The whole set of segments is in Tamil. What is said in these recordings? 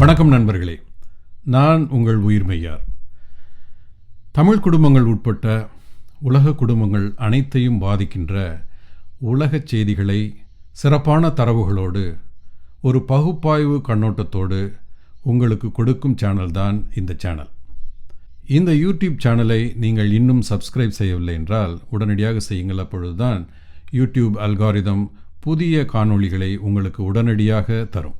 வணக்கம் நண்பர்களே, நான் உங்கள் உயிர் மெய்யார். தமிழ் குடும்பங்கள் உட்பட்ட உலக குடும்பங்கள் அனைத்தையும் பாதிக்கின்ற உலகச் செய்திகளை சிறப்பான தரவுகளோடு ஒரு பகுப்பாய்வு கண்ணோட்டத்தோடு உங்களுக்கு கொடுக்கும் சேனல் தான் இந்த சேனல். இந்த யூடியூப் சேனலை நீங்கள் இன்னும் சப்ஸ்கிரைப் செய்யவில்லை என்றால் உடனடியாக செய்யுங்கள். அப்பொழுதுதான் யூடியூப் அல்காரிதம் புதிய காணொளிகளை உங்களுக்கு உடனடியாக தரும்.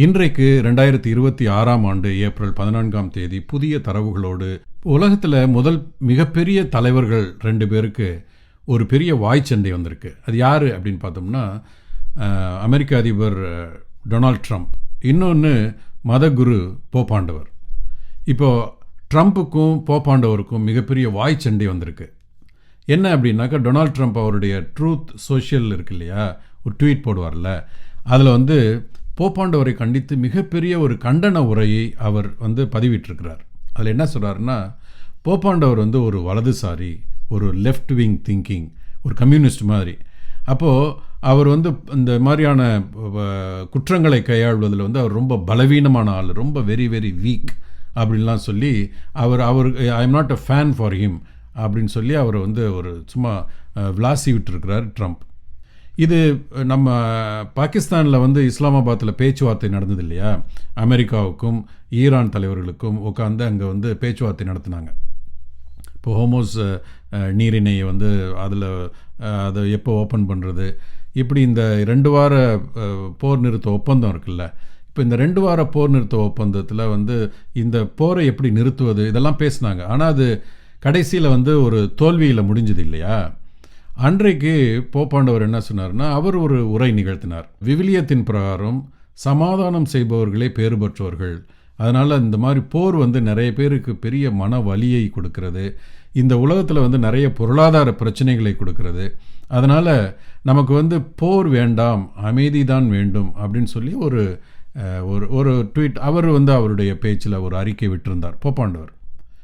இன்றைக்கு 2026ஆம் ஆண்டு ஏப்ரல் 14ஆம் தேதி புதிய தரவுகளோடு உலகத்தில் முதல் மிகப்பெரிய தலைவர்கள் 2 பேருக்கு ஒரு பெரிய வாய்ச்சண்டை வந்திருக்கு. அது யார் அப்படின்னு பார்த்தோம்னா, அமெரிக்க அதிபர் டொனால்ட் ட்ரம்ப், இன்னொன்று மதகுரு போப்பாண்டவர். இப்போது ட்ரம்ப்புக்கும் போப்பாண்டவருக்கும் மிகப்பெரிய வாய்ச்சண்டை வந்திருக்கு. என்ன அப்படின்னாக்கா, டொனால்ட் ட்ரம்ப் அவருடைய ட்ரூத் சோஷியல் இருக்கு இல்லையா, ஒரு ட்வீட் போடுவார்ல, அதில் போப்பாண்டவரை கண்டித்து மிகப்பெரிய ஒரு கண்டன உரையை அவர் பதிவிட்டிருக்கிறார். அதில் என்ன சொல்கிறாருன்னா, போப்பாண்டவர் ஒரு வலதுசாரி, ஒரு லெஃப்ட் விங் திங்கிங், ஒரு கம்யூனிஸ்ட் மாதிரி. அப்போது அவர் இந்த மாதிரியான குற்றங்களை கையாள்வதில் அவர் ரொம்ப பலவீனமான ஆள், ரொம்ப வெரி வெரி வீக் அப்படின்லாம் சொல்லி அவர் I am not a fan for him அப்படின்னு சொல்லி அவர் ஒரு சும்மா விளாசி விட்டுருக்கிறார் ட்ரம்ப். இது நம்ம பாகிஸ்தானில் இஸ்லாமாபாத்தில் பேச்சுவார்த்தை நடந்தது இல்லையா, அமெரிக்காவுக்கும் ஈரான் தலைவர்களுக்கும் உட்காந்து அங்கே பேச்சுவார்த்தை நடத்தினாங்க. இப்போ ஹோமோஸ் நீரிணையை அதில் அதை எப்போ ஓப்பன் பண்ணுறது, இப்படி இந்த 2 வார போர் நிறுத்த ஒப்பந்தம் இருக்குல்ல, இப்போ இந்த 2 வார போர் நிறுத்த ஒப்பந்தத்தில் இந்த போரை எப்படி நிறுத்துவது இதெல்லாம் பேசினாங்க. ஆனால் அது கடைசியில் ஒரு தோல்வியில் முடிஞ்சது இல்லையா. அன்றைக்கு போப்பாண்டவர் என்ன சொன்னார்னா, அவர் ஒரு உரை நிகழ்த்தினார். விவிலியத்தின் பிரகாரம் சமாதானம் செய்பவர்களே பேறு பெற்றவர்கள், அதனால் இந்த மாதிரி போர் நிறைய பேருக்கு பெரிய மன வலியை கொடுக்கிறது, இந்த உலகத்தில் நிறைய பொருளாதார பிரச்சனைகளை கொடுக்கிறது, அதனால் நமக்கு போர் வேண்டாம், அமைதி தான் வேண்டும் அப்படின்னு சொல்லி ஒரு ஒரு ட்வீட் அவர் அவருடைய பேச்சில் ஒரு அறிக்கை விட்டிருந்தார்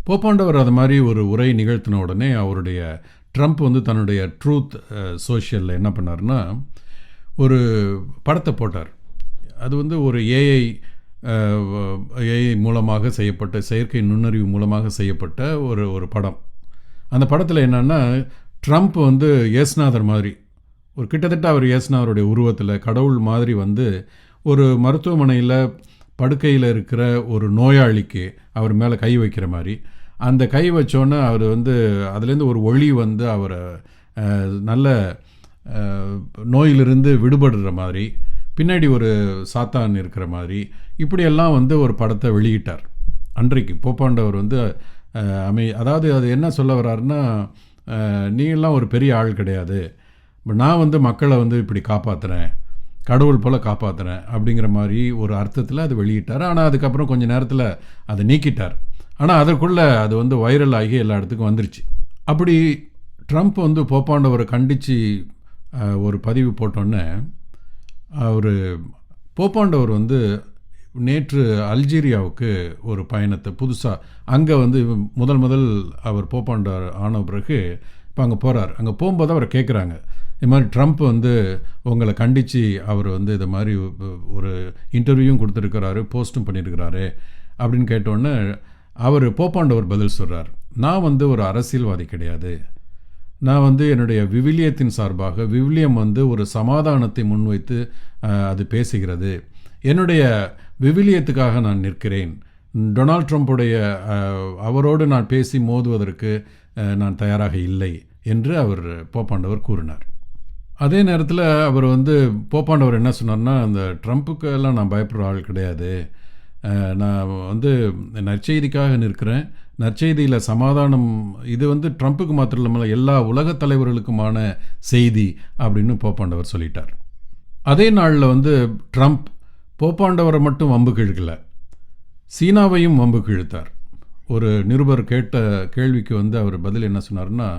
போப்பாண்டவர் அது மாதிரி ஒரு உரை நிகழ்த்தின உடனே அவருடைய ட்ரம்ப் தன்னுடைய ட்ரூத் சோஷியலில் என்ன பண்ணார்னா, ஒரு படத்தை போட்டார். அது ஒரு ஏஐ மூலமாக செய்யப்பட்ட, செயற்கை நுண்ணறிவு மூலமாக செய்யப்பட்ட ஒரு படம். அந்த படத்தில் என்னென்னா, ட்ரம்ப் இயேசுநாதர் மாதிரி, ஒரு கிட்டத்தட்ட அவர் இயேசுநாதருடைய உருவத்தில் கடவுள் மாதிரி ஒரு மருத்துவமனையில் படுக்கையில் இருக்கிற ஒரு நோயாளிக்கு அவர் மேலே கை வைக்கிற மாதிரி, அந்த கை வச்சோன்னே அவர் அதுலேருந்து ஒரு ஒளி அவரை நல்ல நோயிலிருந்து விடுபடுற மாதிரி, பின்னாடி ஒரு சாத்தான் இருக்கிற மாதிரி, இப்படியெல்லாம் ஒரு படத்தை வெளியிட்டார். அன்றைக்கு போப்பாண்டவர் அதாவது அது என்ன சொல்ல வர்றாருன்னா, நீங்களாம் ஒரு பெரிய ஆள் கிடையாது, நான் மக்களை இப்படி காப்பாற்றுறேன், கடவுள் போல் காப்பாற்றுறேன் அப்படிங்கிற மாதிரி ஒரு அர்த்தத்தில் அது வெளியிட்டார். ஆனால் அதுக்கப்புறம் கொஞ்சம் நேரத்தில் அதை நீக்கிட்டார். ஆனால் அதற்குள்ளே அது வைரல் ஆகி எல்லா இடத்துக்கும் வந்துருச்சு. அப்படி ட்ரம்ப் போப்பாண்டவரை கண்டித்து ஒரு பதிவு போட்டோன்னே, போப்பாண்டவர் நேற்று அல்ஜீரியாவுக்கு ஒரு பயணத்தை புதுசாக அங்கே முதல் அவர் போப்பாண்டவர் ஆன பிறகு இப்போ அங்கே போகிறார். அங்கே போகும்போது அவரை கேட்குறாங்க, இது மாதிரி ட்ரம்ப் உங்களை கண்டித்து அவர் இது மாதிரி ஒரு இன்டர்வியூவும் கொடுத்துருக்கிறாரு, போஸ்ட்டும் பண்ணியிருக்கிறாரு அப்படின்னு கேட்டோன்னே அவர் போப்பாண்டவர் பதில் சொல்கிறார், நான் ஒரு அரசியல்வாதி கிடையாது, நான் என்னுடைய விவிலியத்தின் சார்பாக, விவிலியம் ஒரு சமாதானத்தை முன்வைத்து அது பேசுகிறது, என்னுடைய விவிலியத்துக்காக நான் நிற்கிறேன், டொனால்ட் ட்ரம்ப்புடைய அவரோடு நான் பேசி மோதுவதற்கு நான் தயாராக இல்லை என்று அவர் போப்பாண்டவர் கூறினார். அதே நேரத்தில் அவர் போப்பாண்டவர் என்ன சொன்னார்னா, அந்த ட்ரம்ப்புக்கெல்லாம் நான் பயப்படுற ஆள் கிடையாது, நான் நற்செய்திக்காக நிற்கிறேன், நற்செய்தியில் சமாதானம் இது ட்ரம்ப்புக்கு மாத்திரம் இல்லாமல் எல்லா உலகத் தலைவர்களுக்குமான செய்தி அப்படின்னு போப்பாண்டவர் சொல்லிட்டார். அதே நாளில் ட்ரம்ப் போப்பாண்டவரை மட்டும் வம்புக்கு இழுக்கலை, சீனாவையும் வம்புக்கு இழுத்தார். ஒரு நிருபர் கேட்ட கேள்விக்கு அவர் பதில் என்ன சொன்னார்னா,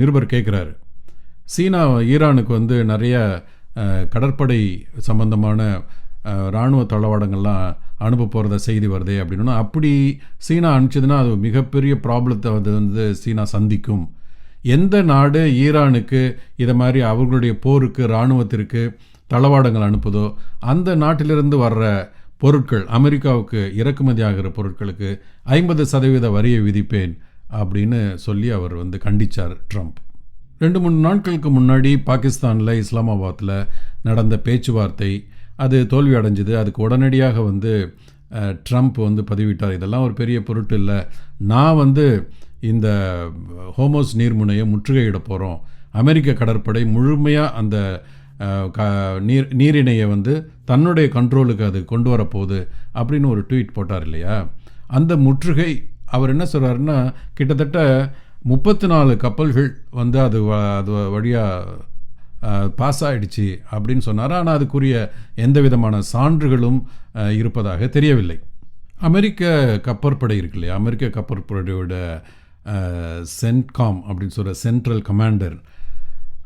நிருபர் கேட்குறாரு, சீனா ஈரானுக்கு நிறைய கடற்படை சம்பந்தமான இராணுவ தளவாடங்கள்லாம் அனுப்ப போகிறத செய்தி வருதே அப்படின்னா, அப்படி சீனா அனுப்பிச்சதுன்னா அது மிகப்பெரிய ப்ராப்ளத்தை சீனா சந்திக்கும். எந்த நாடு ஈரானுக்கு இதை மாதிரி அவர்களுடைய போருக்கு இராணுவத்திற்கு தளவாடங்கள் அனுப்புதோ அந்த நாட்டிலிருந்து வர்ற பொருட்கள் அமெரிக்காவுக்கு இறக்குமதி ஆகிற பொருட்களுக்கு 50% வரியை விதிப்பேன் அப்படின்னு சொல்லி அவர் வந்து கண்டித்தார் ட்ரம்ப். 2-3 நாட்களுக்கு முன்னாடி பாகிஸ்தானில் இஸ்லாமாபாத்தில் நடந்த பேச்சுவார்த்தை அது தோல்வி அடைஞ்சுது. அதுக்கு உடனடியாக வந்து ட்ரம்ப் வந்து பதிவிட்டார், இதெல்லாம் ஒரு பெரிய பொருட்டு இல்லை, நான் வந்து இந்த ஹோமோஸ் நீர்முனையை முற்றுகையிட போகிறோம், அமெரிக்க கடற்படை முழுமையாக அந்த நீரிணையை வந்து தன்னுடைய கண்ட்ரோலுக்கு அது கொண்டு வரப்போகுது அப்படின்னு ஒரு ட்வீட் போட்டார் இல்லையா. அந்த முற்றுகை அவர் என்ன சொல்கிறாருன்னா, கிட்டத்தட்ட 34 கப்பல்கள் வந்து அது வழியாக பாஸ் ஆகிடுச்சு அப்படின்னு சொன்னார். ஆனால் அதுக்குரிய எந்த விதமான சான்றுகளும் இருப்பதாக தெரியவில்லை. அமெரிக்க கப்பற்படை இருக்கு இல்லையா, அமெரிக்க கப்பற்படையோட சென்ட்காம் அப்படின்னு சொல்கிற சென்ட்ரல் கமாண்டர்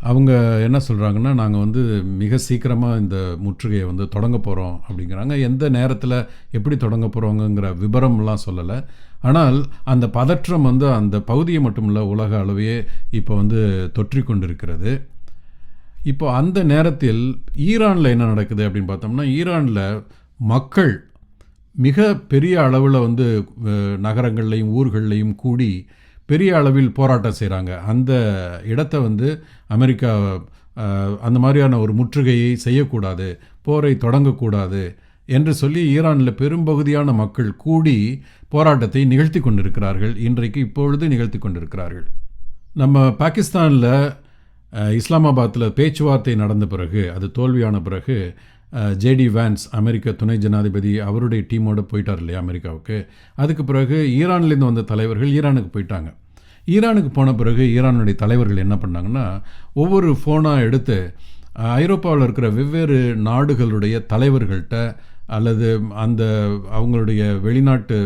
அவங்க என்ன சொல்கிறாங்கன்னா, நாங்கள் வந்து மிக சீக்கிரமாக இந்த முற்றுகையை வந்து தொடங்க போகிறோம் அப்படிங்கிறாங்க. எந்த நேரத்தில் எப்படி தொடங்க போகிறோங்கிற விபரம்லாம் சொல்லலை. ஆனால் அந்த பதற்றம் வந்து அந்த பகுதியை மட்டும் இல்லை, உலக அளவையே இப்போ வந்து தொற்றி கொண்டிருக்கிறது. இப்போ அந்த நேரத்தில் ஈரானில் என்ன நடக்குது அப்படின்னு பார்த்தோம்னா, ஈரானில் மக்கள் மிக பெரிய அளவில் வந்து நகரங்கள்லையும் ஊர்கள்லையும் கூடி பெரிய அளவில் போராட்டம் செய்கிறாங்க. அந்த இடத்தை வந்து அமெரிக்கா அந்த மாதிரியான ஒரு முற்றுகையை செய்யக்கூடாது, போரை தொடங்கக்கூடாது என்று சொல்லி ஈரானில் பெரும்பகுதியான மக்கள் கூடி போராட்டத்தை நிகழ்த்தி கொண்டிருக்கிறார்கள். இன்றைக்கு இப்பொழுது நிகழ்த்தி கொண்டிருக்கிறார்கள். நம்ம பாகிஸ்தானில் இஸ்லாமாபாத்தில் பேச்சுவார்த்தை நடந்த பிறகு, அது தோல்வியான பிறகு, ஜேடி வேன்ஸ் அமெரிக்க துணை ஜனாதிபதி அவருடைய டீமோடு போயிட்டார் இல்லையா அமெரிக்காவுக்கு. அதுக்கு பிறகு ஈரான்லேருந்து வந்த தலைவர்கள் ஈரானுக்கு போயிட்டாங்க. ஈரானுக்கு போன பிறகு ஈரானுடைய தலைவர்கள் என்ன பண்ணாங்கன்னா, ஒவ்வொரு ஃபோனாக எடுத்து ஐரோப்பாவில் இருக்கிற வெவ்வேறு நாடுகளுடைய தலைவர்கள்ட்ட அல்லது அந்த அவங்களுடைய வெளிநாட்டு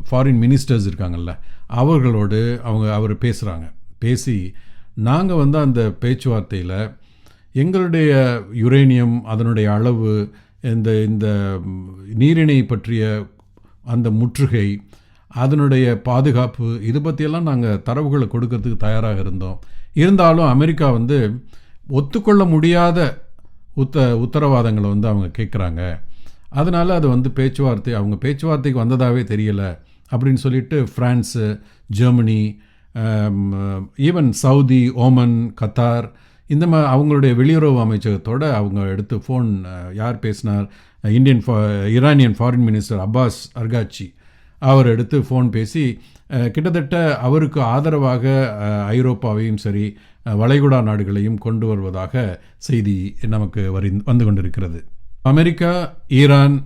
ஃபாரின் மினிஸ்டர்ஸ் இருக்காங்கல்ல அவர்களோடு அவர் பேசுகிறாங்க. பேசி நாங்கள் வந்து அந்த பேச்சுவார்த்தையில் எங்களுடைய யுரேனியம் அதனுடைய அளவு, இந்த நீரிணை பற்றிய அந்த முற்றுகை, அதனுடைய பாதுகாப்பு, இது பற்றியெல்லாம் நாங்கள் தரவுகளை கொடுக்கறதுக்கு தயாராக இருந்தோம். இருந்தாலும் அமெரிக்கா வந்து ஒத்துக்கொள்ள முடியாத உத்தரவாதங்களை வந்து அவங்க கேட்குறாங்க. அதனால் அது வந்து அவங்க பேச்சுவார்த்தைக்கு வந்ததாகவே தெரியலை அப்படின்னு சொல்லிட்டு France, Germany, even Saudi, Oman, Qatar, இந்த அவங்களுடைய வெளியுறவு அமைச்சகத்தோடு அவங்க எடுத்து ஃபோன் யார் பேசினார், ஈரானியன் ஃபாரின் மினிஸ்டர் அப்பாஸ் அர்காச்சி அவர் எடுத்து ஃபோன் பேசி கிட்டத்தட்ட அவருக்கு ஆதரவாக ஐரோப்பாவையும் சரி வளைகுடா நாடுகளையும் கொண்டு வருவதாக செய்தி நமக்கு வந்து கொண்டிருக்கிறது. அமெரிக்கா, ஈரான்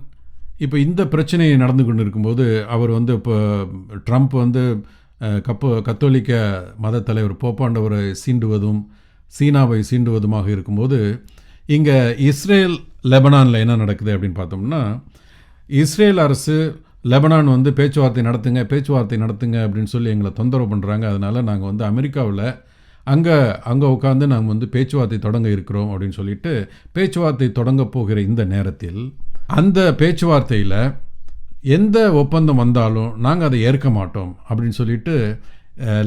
இப்போ இந்த பிரச்சனை நடந்து கொண்டு இருக்கும்போது அவர் வந்து இப்போ ட்ரம்ப் வந்து கத்தோலிக்க மத தலைவர் போப்பாண்டவரை சீண்டுவதும் சீனாவை சீண்டுவதுமாக இருக்கும்போது, இங்கே இஸ்ரேல் லெபனானில் என்ன நடக்குது அப்படின்னு பார்த்தோம்னா, இஸ்ரேல் அரசு லெபனான் வந்து பேச்சுவார்த்தை நடத்துங்க அப்படின்னு சொல்லி எங்களை தொந்தரவு பண்ணுறாங்க. அதனால் நாங்கள் வந்து அமெரிக்காவில் அங்கே உட்காந்து நாங்கள் வந்து பேச்சுவார்த்தை தொடங்க இருக்கிறோம் அப்படின்னு சொல்லிட்டு பேச்சுவார்த்தை தொடங்க போகிற இந்த நேரத்தில் அந்த பேச்சுவார்த்தையில் எந்த ஒப்பந்தம் வந்தாலும் நாங்கள் அதை ஏற்க மாட்டோம் அப்படின்னு சொல்லிட்டு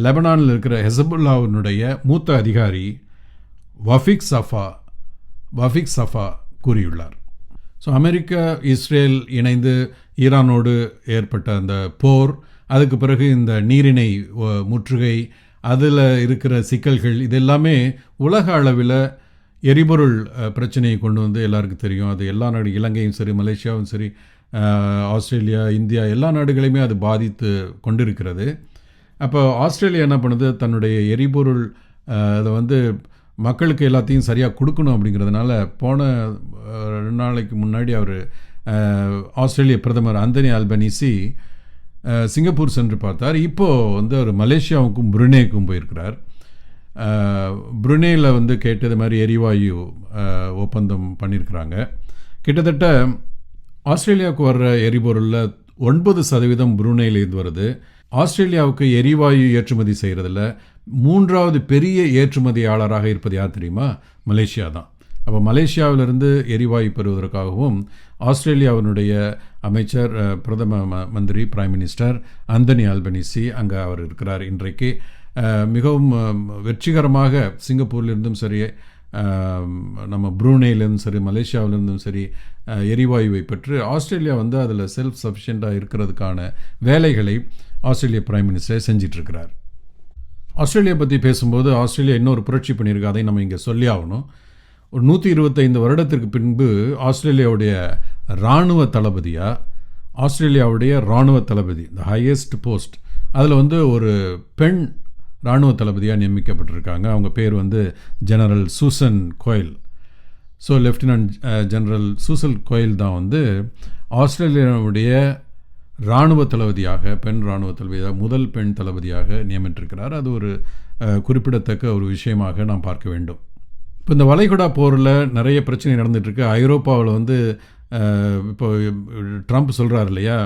லெபனானில் இருக்கிற ஹெசபுல்லாவினுடைய மூத்த அதிகாரி வஃபிக் சஃபா கூறியுள்ளார். ஸோ அமெரிக்கா, இஸ்ரேல் இணைந்து ஈரானோடு ஏற்பட்ட அந்த போர், அதுக்கு பிறகு இந்த நீரிணை முற்றுகை, அதில் இருக்கிற சிக்கல்கள், இதெல்லாமே உலக அளவில் எரிபொருள் பிரச்சனையை கொண்டு வந்து எல்லாருக்கும் தெரியும். அது எல்லா நாடு, இலங்கையும் சரி, மலேசியாவும் சரி, ஆஸ்திரேலியா, இந்தியா, எல்லா நாடுகளையுமே அது பாதித்து கொண்டிருக்கிறது. அப்போ ஆஸ்திரேலியா என்ன பண்ணுது, தன்னுடைய எரிபொருள் அதை வந்து மக்களுக்கு எல்லாத்தையும் சரியாக கொடுக்கணும் அப்படிங்கிறதுனால போன 2 நாளைக்கு முன்னாடி அவர் ஆஸ்திரேலிய பிரதமர் ஆந்தனி அல்பனீசி சிங்கப்பூர் சென்று பார்த்தார். இப்போது வந்து அவர் மலேசியாவுக்கும் புருனேக்கும் போயிருக்கிறார். புருனேயில் வந்து கேட்டது மாதிரி எரிவாயு ஒப்பந்தம் பண்ணியிருக்கிறாங்க. கிட்டத்தட்ட ஆஸ்திரேலியாவுக்கு வர்ற எரிபொருளில் 9% புருனேயிலேருந்து வருது. ஆஸ்திரேலியாவுக்கு எரிவாயு ஏற்றுமதி செய்கிறதுல 3வது பெரிய ஏற்றுமதியாளராக இருப்பது யார் தெரியுமா? மலேசியா தான். அப்போ மலேசியாவிலிருந்து எரிவாயு பெறுவதற்காகவும் ஆஸ்திரேலியாவினுடைய அமைச்சர், பிரதம மந்திரி, பிரைம் மினிஸ்டர் ஆந்தனி அல்பனீசி அங்கே அவர் இருக்கிறார். இன்றைக்கு மிகவும் வெற்றிகரமாக சிங்கப்பூரிலிருந்தும் சரி, நம்ம ப்ரூனேலேருந்தும் சரி மலேசியாவிலேருந்தும் சரி எரிவாயுவை பெற்று ஆஸ்திரேலியா வந்து அதில் செல்ஃப் சஃபிஷியண்ட்டாக இருக்கிறதுக்கான வேலைகளை ஆஸ்திரேலிய பிரைம் மினிஸ்டர் செஞ்சிட்ருக்கிறார். ஆஸ்திரேலியா பற்றி பேசும்போது ஆஸ்திரேலியா இன்னொரு புரட்சி பண்ணியிருக்கு, அதை நம்ம இங்கே சொல்லி ஆகணும். ஒரு 125 வருடத்திற்கு பின்பு ஆஸ்திரேலியாவுடைய இராணுவ தளபதியாக ஆஸ்திரேலியாவுடைய இராணுவ தளபதி த ஹையஸ்ட் போஸ்ட் அதில் வந்து ஒரு பெண் இராணுவ தளபதியாக நியமிக்கப்பட்டிருக்காங்க. அவங்க பேர் வந்து ஜெனரல் சூசன் கோயில். ஸோ லெஃப்டினன்ட் ஜெனரல் சூசன் கோயில் தான் வந்து ஆஸ்திரேலியாவுடைய இராணுவ தளபதியாக பெண் இராணுவ தளபதியாக முதல் பெண் தளபதியாக நியமிட்டிருக்கிறார். அது ஒரு குறிப்பிடத்தக்க ஒரு விஷயமாக நாம் பார்க்க வேண்டும். இப்போ இந்த வளைகுடா போரில் நிறைய பிரச்சனை நடந்துகிட்ருக்கு. ஐரோப்பாவில் வந்து இப்போ ட்ரம்ப் சொல்கிறார் இல்லையா,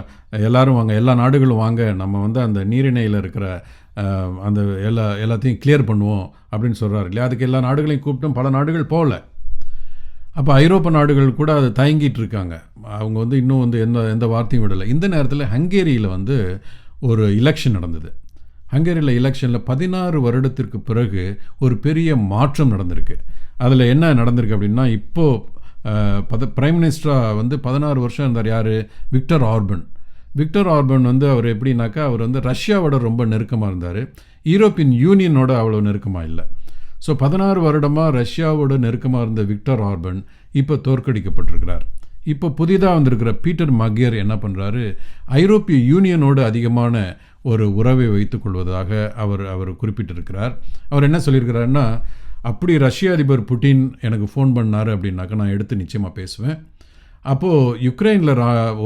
எல்லோரும் வாங்க, எல்லா நாடுகளும் வாங்க, நம்ம வந்து அந்த நீரிணையில் இருக்கிற அந்த எல்லாத்தையும் கிளியர் பண்ணுவோம் அப்படின்னு சொல்கிறார் இல்லையா. அதுக்கு எல்லா நாடுகளையும் கூப்பிட்டும் பல நாடுகள் போகல. அப்போ ஐரோப்பா நாடுகள் கூட அதை தயங்கிட்டு இருக்காங்க. அவங்க வந்து இன்னும் வந்து எந்த வார்த்தையும் விடலை. இந்த நேரத்தில் ஹங்கேரியில் வந்து ஒரு எலெக்ஷன் நடந்தது. ஹங்கேரியில் எலெக்ஷனில் 16 வருடத்திற்கு பிறகு ஒரு பெரிய மாற்றம் நடந்திருக்கு. அதில் என்ன நடந்திருக்கு அப்படின்னா, இப்போது பிரைம் மினிஸ்டராக வந்து 16 வருஷம் இருந்தார் யார், விக்டர் ஆர்பன் வந்து அவர் எப்படின்னாக்கா, அவர் வந்து ரஷ்யாவோட ரொம்ப நெருக்கமாக இருந்தார், யூரோப்பியன் யூனியனோட அவ்வளோ நெருக்கமாக இல்லை. ஸோ 16 வருடமாக ரஷ்யாவோட நெருக்கமாக இருந்த விக்டர் ஆர்பன் இப்போ தோற்கடிக்கப்பட்டிருக்கிறார். இப்போ புதிதாக வந்திருக்கிற பீட்டர் மகியர் என்ன பண்ணுறாரு, ஐரோப்பிய யூனியனோடு அதிகமான ஒரு உறவை வைத்துக்கொள்வதாக அவர் குறிப்பிட்டிருக்கிறார். அவர் என்ன சொல்லியிருக்கிறாருன்னா, அப்படி ரஷ்ய அதிபர் புட்டின் எனக்கு ஃபோன் பண்ணார் அப்படின்னாக்கா நான் எடுத்து நிச்சயமாக பேசுவேன். அப்போது யுக்ரைனில்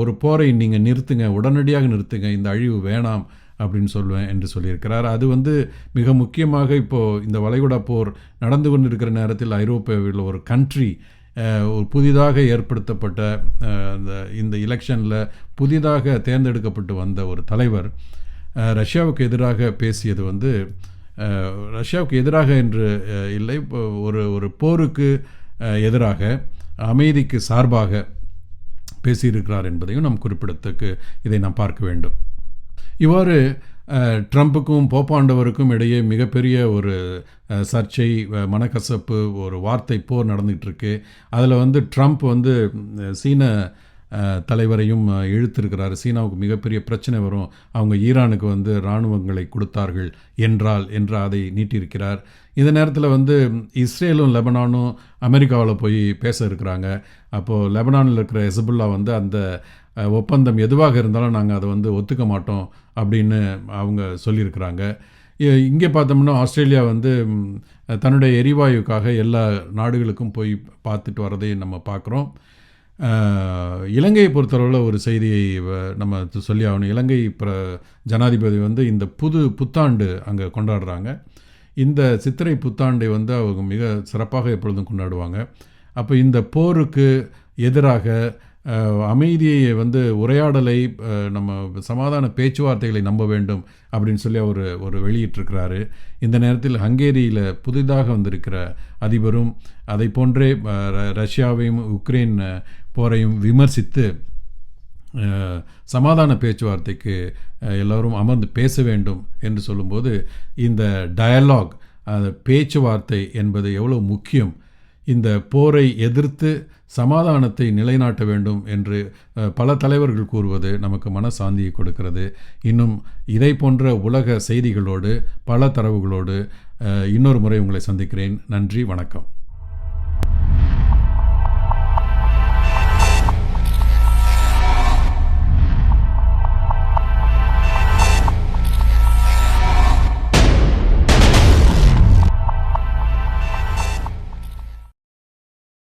ஒரு போரை நீங்கள் நிறுத்துங்க, உடனடியாக நிறுத்துங்க, இந்த அழிவு வேணாம் அப்படின்னு சொல்லுவேன் என்று சொல்லியிருக்கிறார். அது வந்து மிக முக்கியமாக இப்போது இந்த வளைகுடா போர் நடந்து கொண்டிருக்கிற நேரத்தில் ஐரோப்பாவில் ஒரு கண்ட்ரி ஒரு புதிதாக ஏற்படுத்தப்பட்ட இந்த எலெக்ஷனில் புதிதாக தேர்ந்தெடுக்கப்பட்டு வந்த ஒரு தலைவர் ரஷ்யாவுக்கு எதிராக பேசியது வந்து ரஷ்யாவுக்கு எதிராக என்று இல்லை, ஒரு போருக்கு எதிராக அமைதிக்கு சார்பாக பேசியிருக்கிறார் என்பதையும் நாம் குறிப்பிடத்தக்க இதை நாம் பார்க்க வேண்டும். இவ்வாறு ட்ரம்புக்கும் போப்பாண்டவருக்கும் இடையே மிகப்பெரிய ஒரு சர்ச்சை, மனக்கசப்பு, ஒரு வார்த்தை போர் நடந்துகிட்ருக்கு. அதில் வந்து ட்ரம்ப் வந்து சீன தலைவரையும் இழுத்திருக்கிறார். சீனாவுக்கு மிகப்பெரிய பிரச்சனை வரும், அவங்க ஈரானுக்கு வந்து இராணுவங்களை கொடுத்தார்கள் என்று அதை நீட்டியிருக்கிறார். இந்த நேரத்தில் வந்து இஸ்ரேலும் லெபனானும் அமெரிக்காவில் போய் பேச இருக்கிறாங்க. அப்போது லெபனானில் இருக்கிற ஹெஸ்புல்லா வந்து அந்த ஒப்பந்தம் எதுவாக இருந்தாலும் நாங்கள் அதை வந்து ஒத்துக்க மாட்டோம் அப்படின்னு அவங்க சொல்லியிருக்கிறாங்க. இங்கே பார்த்தோம்னா ஆஸ்திரேலியா வந்து தன்னுடைய எரிவாயுக்காக எல்லா நாடுகளுக்கும் போய் பார்த்துட்டு வரதை நம்ம பார்க்குறோம். இலங்கையை பொறுத்தளவில் ஒரு செய்தியை நம்ம சொல்லி ஆகணும். இலங்கை ஜனாதிபதி வந்து இந்த புத்தாண்டு அங்கே கொண்டாடுறாங்க. இந்த சித்திரை புத்தாண்டை வந்து அவங்க மிக சிறப்பாக எப்பொழுதும் கொண்டாடுவாங்க. அப்போ இந்த போருக்கு எதிராக அமைதியை வந்து உரையாடலை நம்ம சமாதான பேச்சுவார்த்தைகளை நம்ப வேண்டும் அப்படின்னு சொல்லி ஒரு வெளியிட்டிருக்கிறாரு. இந்த நேரத்தில் ஹங்கேரியில் புதிதாக வந்திருக்கிற அதிபரும் அதை போன்றே ரஷ்யாவையும் உக்ரைன் போரையும் விமர்சித்து சமாதான பேச்சுவார்த்தைக்கு எல்லோரும் அமர்ந்து பேச வேண்டும் என்று சொல்லும்போது இந்த டயலாக், பேச்சுவார்த்தை என்பது எவ்வளோ முக்கியம், இந்த போரை எதிர்த்து சமாதானத்தை நிலைநாட்ட வேண்டும் என்று பல தலைவர்கள் கூறுவது நமக்கு மனசாந்தியை கொடுக்கிறது. இன்னும் இதை போன்ற உலக செய்திகளோடு பல தரவுகளோடு இன்னொரு முறை உங்களை சந்திக்கிறேன். நன்றி, வணக்கம்.